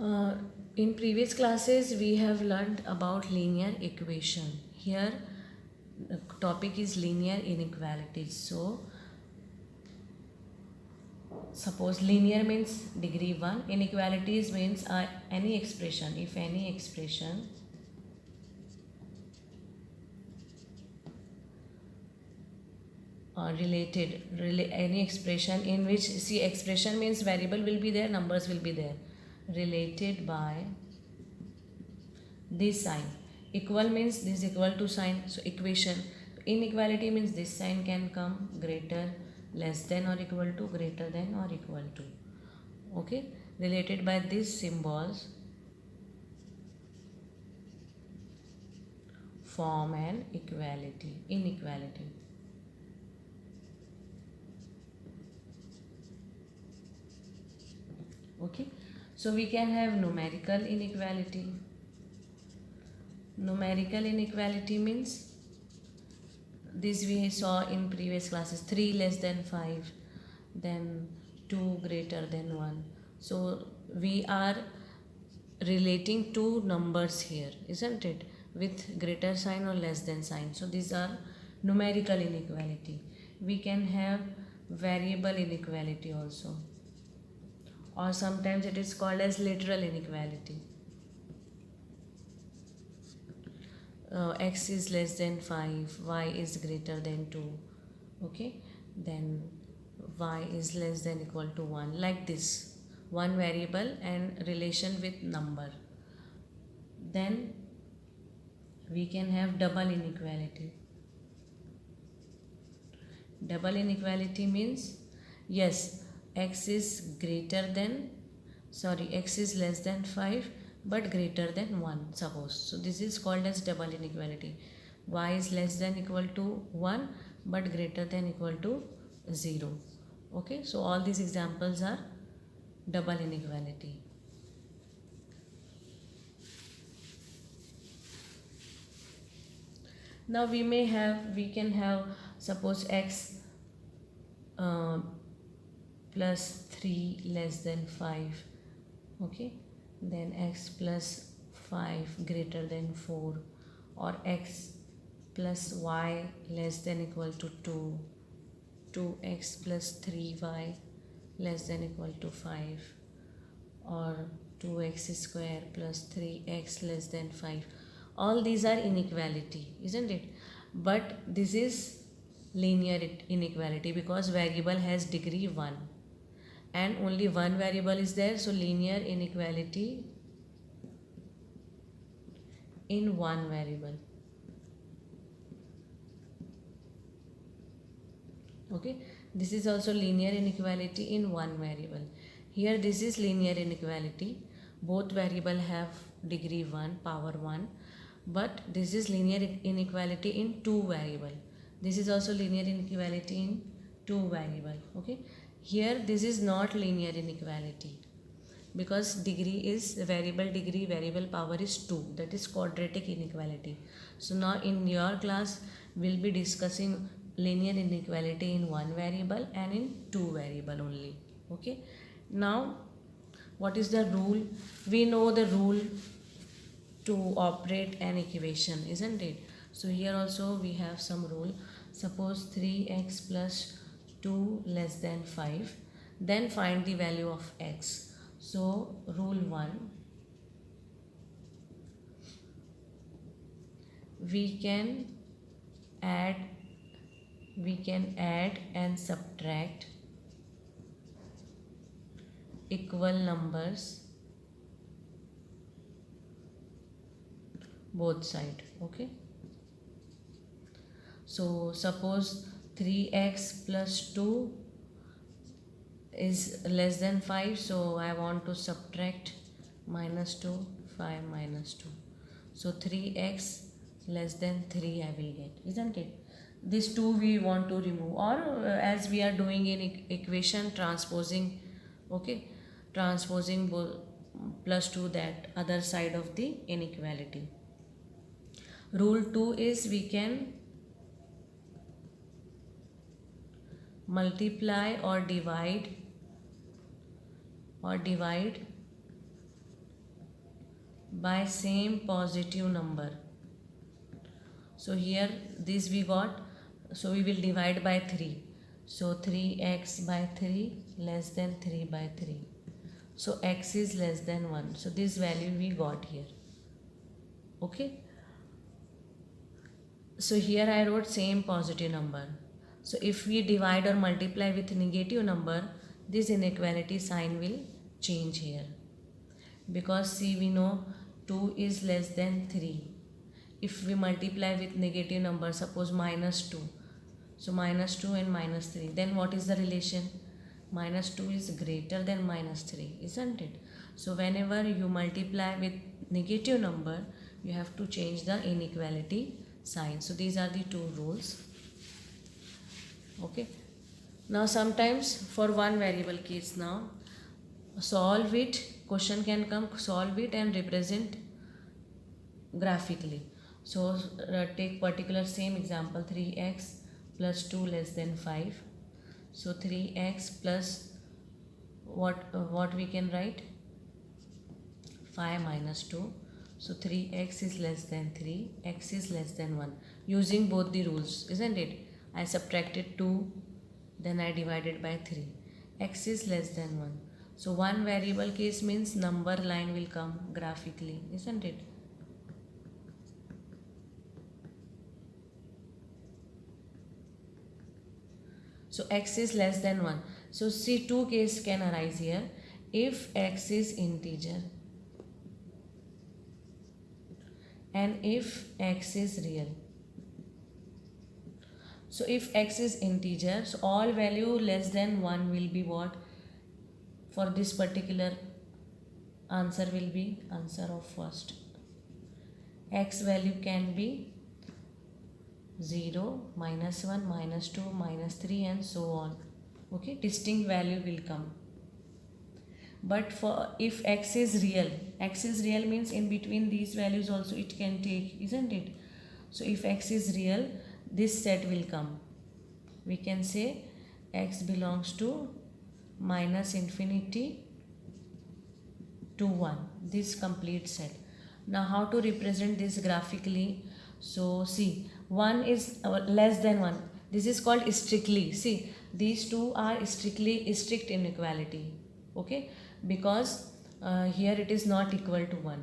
Uh, in previous classes, we have learned about linear equation. Here, the topic is linear inequalities. So, suppose linear means degree 1, inequalities means any expression. If any expression any expression in which, see, expression means variable will be there, numbers will be there, related by this sign. Equal means this equal to sign, so equation. Inequality means this sign can come, greater, less than or equal to, greater than or equal to. Okay, related by these symbols form an inequality. Okay, so we can have numerical inequality. Numerical inequality means this we saw in previous classes, 3 less than 5, then 2 greater than 1. So we are relating two numbers here, isn't it, with greater sign or less than sign. So these are numerical inequality. We can have variable inequality also, or sometimes it is called as literal inequality. X is less than 5, y is greater than 2. Okay, then y is less than equal to 1, like this, one variable and relation with number. Then we can have double inequality. Double inequality means, yes, x is x is less than 5 but greater than 1, suppose. So this is called as double inequality. Y is less than equal to 1 but greater than equal to 0. Okay, so all these examples are double inequality. Now we can have, suppose x plus 3 less than 5. Okay, then x plus 5 greater than 4, or x plus y less than equal to 2, 2x plus 3y less than equal to 5, or 2x square plus 3x less than 5. All these are inequality, isn't it? But this is linear inequality because variable has degree 1 and only one variable is there, so linear inequality in one variable. Okay, this is also linear inequality in one variable. Here this is linear inequality, both variable have degree 1, power 1, but this is linear inequality in two variable. This is also linear inequality in two variable. Okay, here this is not linear inequality because degree is variable power is 2, that is quadratic inequality. So now in your class we'll be discussing linear inequality in one variable and in two variable only. Okay, now what is the rule? We know the rule to operate an equation, isn't it? So here also we have some rule. Suppose 3x plus 2 less than 5, then find the value of x. So rule 1, we can add and subtract equal numbers both side. Okay, so suppose 3x plus 2 is less than 5, so I want to subtract minus 2, 5 minus 2, so 3x less than 3 I will get, isn't it? This 2 we want to remove, or as we are doing in equation transposing. Okay, transposing plus 2 that other side of the inequality. Rule 2 is we can multiply or divide by same positive number. So here this we got, so we will divide by 3. So 3x by 3 less than 3 by 3. So x is less than 1. So this value we got here. Okay. So here I wrote same positive number. So if we divide or multiply with negative number, this inequality sign will change here. Because see, we know 2 is less than 3. If we multiply with negative number, suppose -2. So -2 and -3. Then what is the relation? -2 is greater than -3, isn't it? So whenever you multiply with negative number, you have to change the inequality sign. So these are the two rules. Okay. Now sometimes for one variable case, now solve it, question can come, solve it and represent graphically. So take particular same example, 3x plus 2 less than 5. So 3x plus what we can write? 5 minus 2. So 3x is less than 3, x is less than 1. Using both the rules, isn't it? I subtracted 2, then I divided by 3. X is less than 1. So one variable case means number line will come graphically, isn't it? So x is less than 1. So see, two cases can arise here. If x is integer and if x is real. So if x is integer, so all value less than 1 will be what? For this particular answer will be answer of first. X value can be 0, -1, -2, -3 and so on. Okay, distinct value will come. But for if x is real means in between these values also it can take, isn't it? So if x is real, this set will come. We can say x belongs to -infinity to 1, this complete set. Now how to represent this graphically? So see, 1 is less than 1. This is called strictly. See, these two are strict inequality. Okay, because here it is not equal to 1.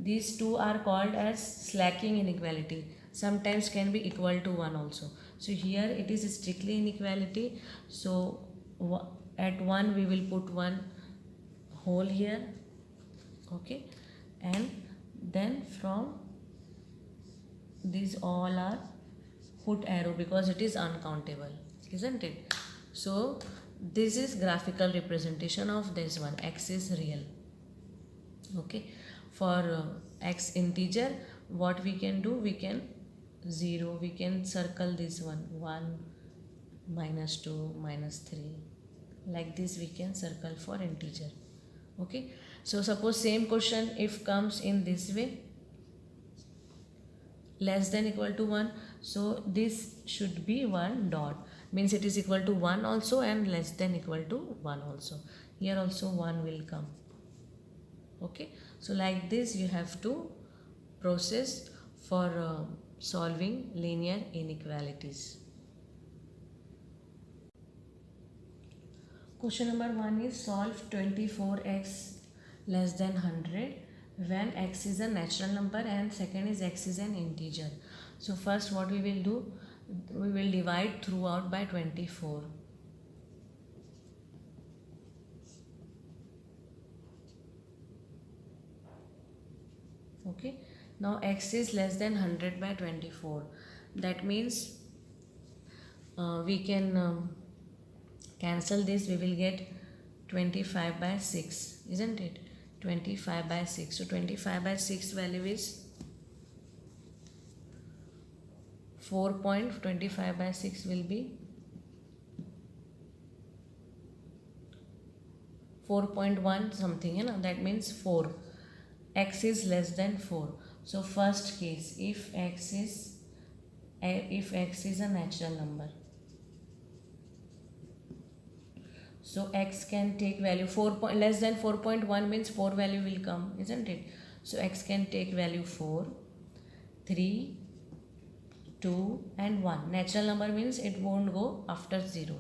These two are called as slacking inequality. Sometimes can be equal to 1 also. So here it is strictly inequality. So at 1 we will put one hole here. Okay, and then from these all are put arrow because it is uncountable, isn't it? So this is graphical representation of this one. X is real. Okay, for x integer, what we can do? We can 0. We can circle this one, 1, -2, -3. Like this we can circle for integer. Okay. So suppose same question if comes in this way, less than equal to 1. So this should be 1 dot. Means it is equal to 1 also and less than equal to 1 also. Here also 1 will come. Okay. So like this you have to process for solving linear inequalities. Question number 1 is solve 24x less than 100 when x is a natural number and second is x is an integer. So first what we will do? We will divide throughout by 24. Okay. Now x is less than 100 by 24. That means we can cancel this. We will get 25 by 6, isn't it? 25 by 6. So 25 by 6 value is 4.25 by 6 will be 4.1 something, you know, that means 4. X is less than 4. So first case, if x is a natural number, so x can take value 4 less than 4.1 means 4 value will come, isn't it? So x can take value 4, 3, 2 and 1. Natural number means it won't go after 0.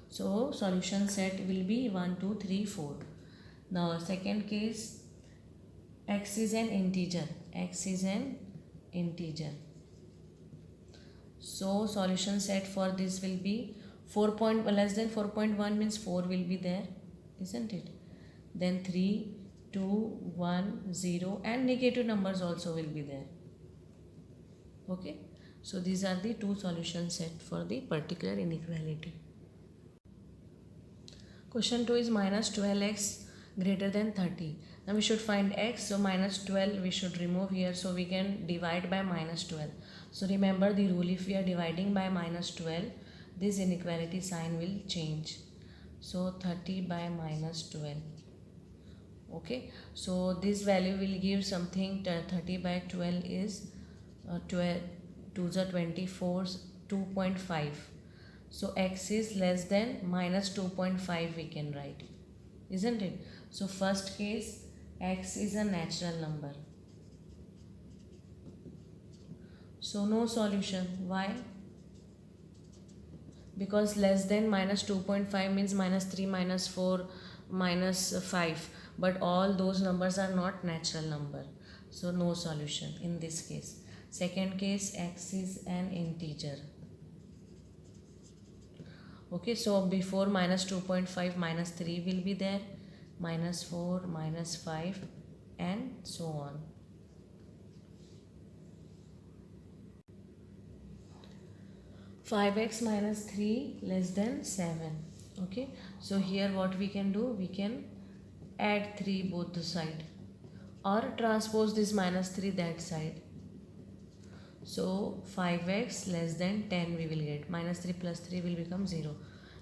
So solution set will be 1, 2, 3, 4. Now second case, x is an integer. X is an integer. So solution set for this will be 4 less than 4.1 means 4 will be there, isn't it? Then 3, 2, 1, 0 and negative numbers also will be there. Okay. So these are the two solution set for the particular inequality. Question 2 is minus 12x greater than 30. Now we should find x. So minus 12 we should remove here. So we can divide by minus 12. So remember the rule, if we are dividing by minus 12, this inequality sign will change. So 30 by minus 12. Okay. So this value will give something. 30 by 12 is 12. 2s are 24, 2.5. So x is less than minus 2.5 we can write, isn't it? So first case, x is a natural number. So no solution. Why? Because less than minus 2.5 means minus 3, minus 4, minus 5. But all those numbers are not natural number. So no solution in this case. Second case, x is an integer. Okay, so before minus 2.5, minus 3 will be there, minus 4, minus 5 and so on. Five x minus 3 less than 7. Okay, so here what we can do, we can add 3 both the side or transpose this minus 3 that side. So 5x less than 10 we will get. Minus 3 plus 3 will become 0.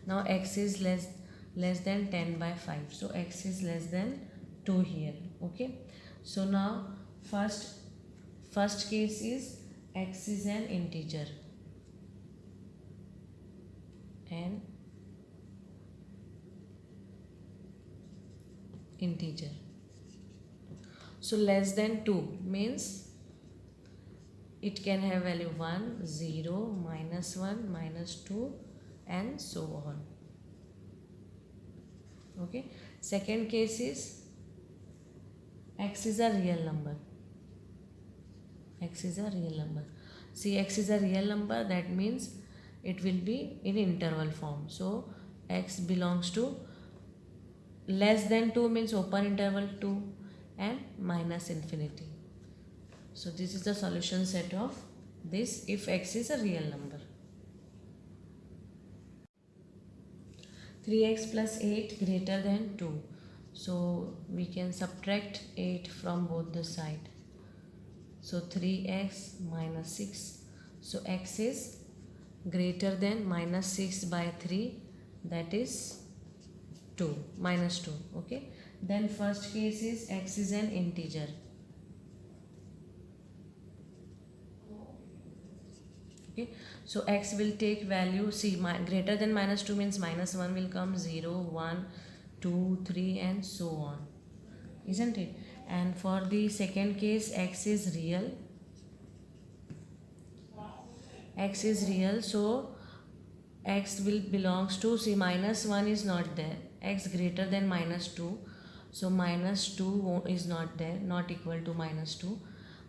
Now x is less than 10 by 5. So x is less than 2 here. Okay. So now first case is x is an integer. An integer. So less than 2 means it can have value 1, 0, minus 1, minus 2 and so on. Okay. Second case is x is a real number. X is a real number. See, x is a real number, that means it will be in interval form. So x belongs to less than 2 means open interval 2 and minus infinity. So this is the solution set of this if x is a real number. 3x plus 8 greater than 2. So we can subtract 8 from both the side. So 3x minus 6. So x is greater than minus 6 by 3, that is 2, minus 2. Okay. Then first case is x is an integer. Okay. So x will take value, see, greater than minus 2 means minus 1 will come, 0, 1, 2, 3 and so on, isn't it? And for the second case, x is real. X is real, so x will belongs to, see, minus 1 is not there, x greater than minus 2, so minus 2 is not there, not equal to minus 2.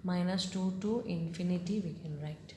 Minus 2 to infinity we can write.